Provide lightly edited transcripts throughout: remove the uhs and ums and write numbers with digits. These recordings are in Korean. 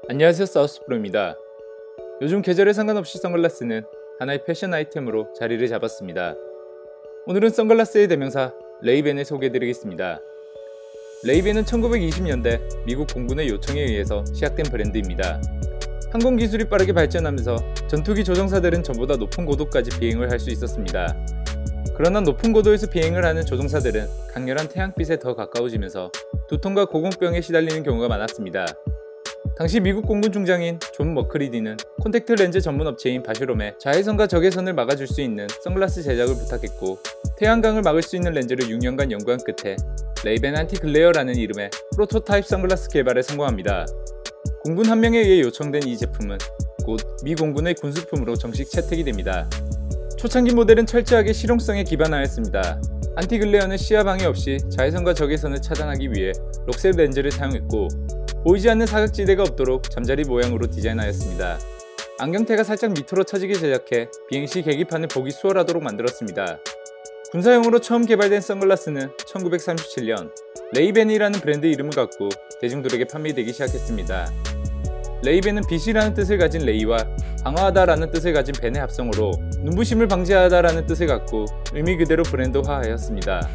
안녕하세요, 사우스프로입니다. 요즘 계절에 상관없이 선글라스는 하나의 패션 아이템으로 자리를 잡았습니다. 오늘은 선글라스의 대명사 레이벤을 소개해드리겠습니다. 레이벤은 1920년대 미국 공군의 요청에 의해서 시작된 브랜드입니다. 항공 기술이 빠르게 발전하면서 전투기 조종사들은 전보다 높은 고도까지 비행을 할 수 있었습니다. 그러나 높은 고도에서 비행을 하는 조종사들은 강렬한 태양빛에 더 가까워지면서 두통과 고공병에 시달리는 경우가 많았습니다. 당시 미국 공군 중장인 존 머크리디는 콘택트 렌즈 전문 업체인 바슈롬에 자외선과 적외선을 막아줄 수 있는 선글라스 제작을 부탁했고, 태양광을 막을 수 있는 렌즈를 6년간 연구한 끝에 레이벤 안티 글레어라는 이름의 프로토타입 선글라스 개발에 성공합니다. 공군 한 명에 의해 요청된 이 제품은 곧 미 공군의 군수품으로 정식 채택이 됩니다. 초창기 모델은 철저하게 실용성에 기반하였습니다. 안티 글레어는 시야 방해 없이 자외선과 적외선을 차단하기 위해 록셋 렌즈를 사용했고, 보이지 않는 사각지대가 없도록 잠자리 모양으로 디자인하였습니다. 안경테가 살짝 밑으로 처지게 제작해 비행시 계기판을 보기 수월하도록 만들었습니다. 군사용으로 처음 개발된 선글라스는 1937년 레이벤이라는 브랜드 이름을 갖고 대중들에게 판매되기 시작했습니다. 레이벤은 빛이라는 뜻을 가진 레이와 방어하다라는 뜻을 가진 벤의 합성어로 눈부심을 방지하다라는 뜻을 갖고 의미 그대로 브랜드화하였습니다.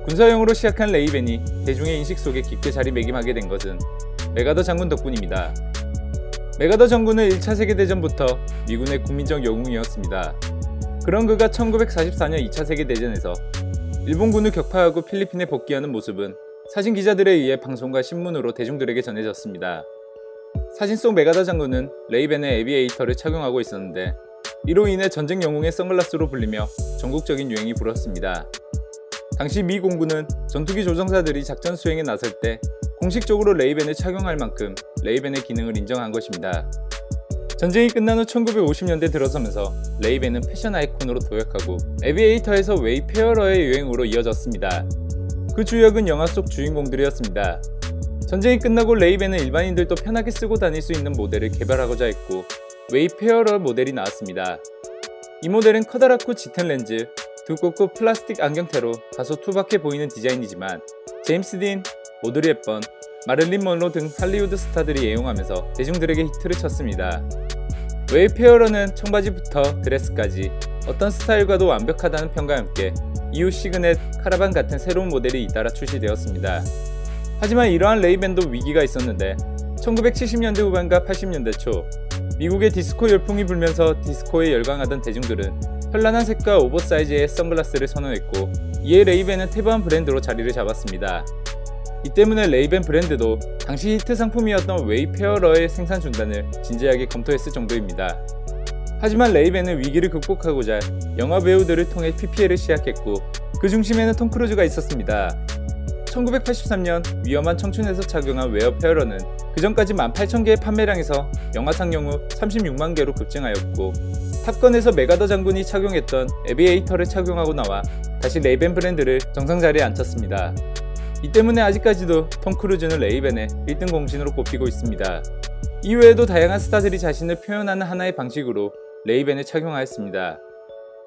군사용으로 시작한 레이벤이 대중의 인식 속에 깊게 자리매김하게 된 것은 맥아더 장군 덕분입니다. 맥아더 장군은 1차 세계대전부터 미군의 국민적 영웅이었습니다. 그런 그가 1944년 2차 세계대전에서 일본군을 격파하고 필리핀에 복귀하는 모습은 사진 기자들에 의해 방송과 신문으로 대중들에게 전해졌습니다. 사진 속 맥아더 장군은 레이벤의 에비에이터를 착용하고 있었는데, 이로 인해 전쟁 영웅의 선글라스로 불리며 전국적인 유행이 불었습니다. 당시 미 공군은 전투기 조종사들이 작전 수행에 나설 때 공식적으로 레이벤을 착용할 만큼 레이벤의 기능을 인정한 것입니다. 전쟁이 끝난 후 1950년대 들어서면서 레이벤은 패션 아이콘으로 도약하고 에비에이터에서 웨이페어러의 유행으로 이어졌습니다. 그 주역은 영화 속 주인공들이었습니다. 전쟁이 끝나고 레이벤은 일반인들도 편하게 쓰고 다닐 수 있는 모델을 개발하고자 했고, 웨이페어러 모델이 나왔습니다. 이 모델은 커다랗고 짙은 렌즈, 두껍고 플라스틱 안경테로 다소 투박해 보이는 디자인이지만 제임스 딘, 오드리 헵번, 마릴린 먼로 등 할리우드 스타들이 애용하면서 대중들에게 히트를 쳤습니다. 웨이페어러는 청바지부터 드레스까지 어떤 스타일과도 완벽하다는 평가와 함께 이후 시그넷, 카라반 같은 새로운 모델이 잇따라 출시되었습니다. 하지만 이러한 레이벤도 위기가 있었는데 1970년대 후반과 80년대 초 미국의 디스코 열풍이 불면서 디스코에 열광하던 대중들은 현란한 색과 오버사이즈의 선글라스를 선호했고, 이에 레이벤은 태보한 브랜드로 자리를 잡았습니다. 이 때문에 레이벤 브랜드도 당시 히트 상품이었던 웨이페어러의 생산 중단을 진지하게 검토했을 정도입니다. 하지만 레이벤은 위기를 극복하고자 영화 배우들을 통해 PPL을 시작했고, 그 중심에는 톰 크루즈가 있었습니다. 1983년 위험한 청춘에서 착용한 웨어페어러는 그전까지 18,000개의 판매량에서 영화 상영 후 36만 개로 급증하였고, 탑건에서 맥아더 장군이 착용했던 에비에이터를 착용하고 나와 다시 레이벤 브랜드를 정상 자리에 앉혔습니다. 이 때문에 아직까지도 톰 크루즈는 레이벤의 1등 공신으로 꼽히고 있습니다. 이외에도 다양한 스타들이 자신을 표현하는 하나의 방식으로 레이벤을 착용하였습니다.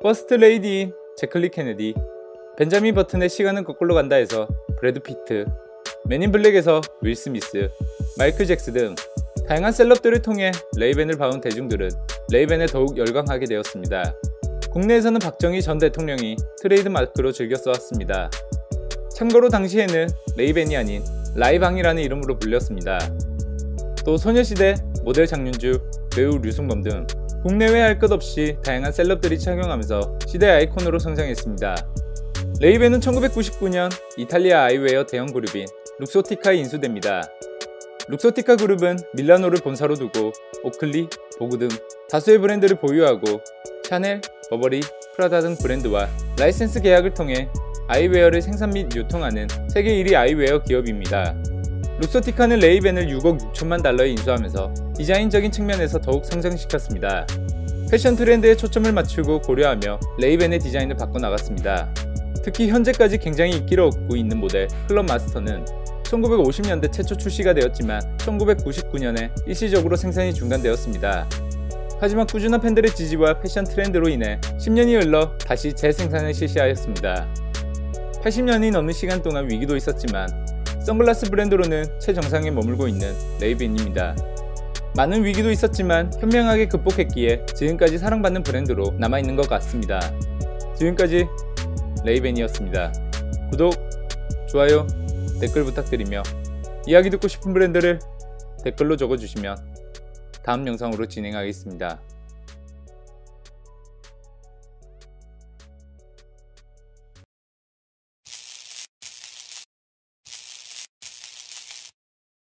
퍼스트 레이디인 제클리 케네디, 벤자민 버튼의 시간은 거꾸로 간다에서 브래드 피트, 맨인 블랙에서 윌 스미스, 마이클 잭스 등 다양한 셀럽들을 통해 레이벤을 봐온 대중들은 레이벤에 더욱 열광하게 되었습니다. 국내에서는 박정희 전 대통령이 트레이드 마크로 즐겨 써왔습니다. 참고로 당시에는 레이벤이 아닌 라이방이라는 이름으로 불렸습니다. 또 소녀시대, 모델 장윤주, 배우 류승범 등 국내외 할 것 없이 다양한 셀럽들이 착용하면서 시대 아이콘으로 성장했습니다. 레이벤은 1999년 이탈리아 아이웨어 대형 그룹인 룩소티카에 인수됩니다. 룩소티카 그룹은 밀라노를 본사로 두고 오클리, 보그 등 다수의 브랜드를 보유하고 샤넬, 버버리, 프라다 등 브랜드와 라이센스 계약을 통해 아이웨어를 생산 및 유통하는 세계 1위 아이웨어 기업입니다. 룩소티카는 레이벤을 6억 6천만 달러에 인수하면서 디자인적인 측면에서 더욱 성장시켰습니다. 패션 트렌드에 초점을 맞추고 고려하며 레이벤의 디자인을 바꿔나갔습니다. 특히 현재까지 굉장히 인기를 얻고 있는 모델 클럽 마스터는 1950년대 최초 출시가 되었지만 1999년에 일시적으로 생산이 중단되었습니다. 하지만 꾸준한 팬들의 지지와 패션 트렌드로 인해 10년이 흘러 다시 재생산을 실시하였습니다. 80년이 넘는 시간 동안 위기도 있었지만 선글라스 브랜드로는 최정상에 머물고 있는 레이벤입니다. 많은 위기도 있었지만 현명하게 극복했기에 지금까지 사랑받는 브랜드로 남아있는 것 같습니다. 지금까지 레이벤이었습니다. 구독, 좋아요, 댓글 부탁드리며 이야기 듣고 싶은 브랜드를 댓글로 적어주시면 다음 영상으로 진행하겠습니다.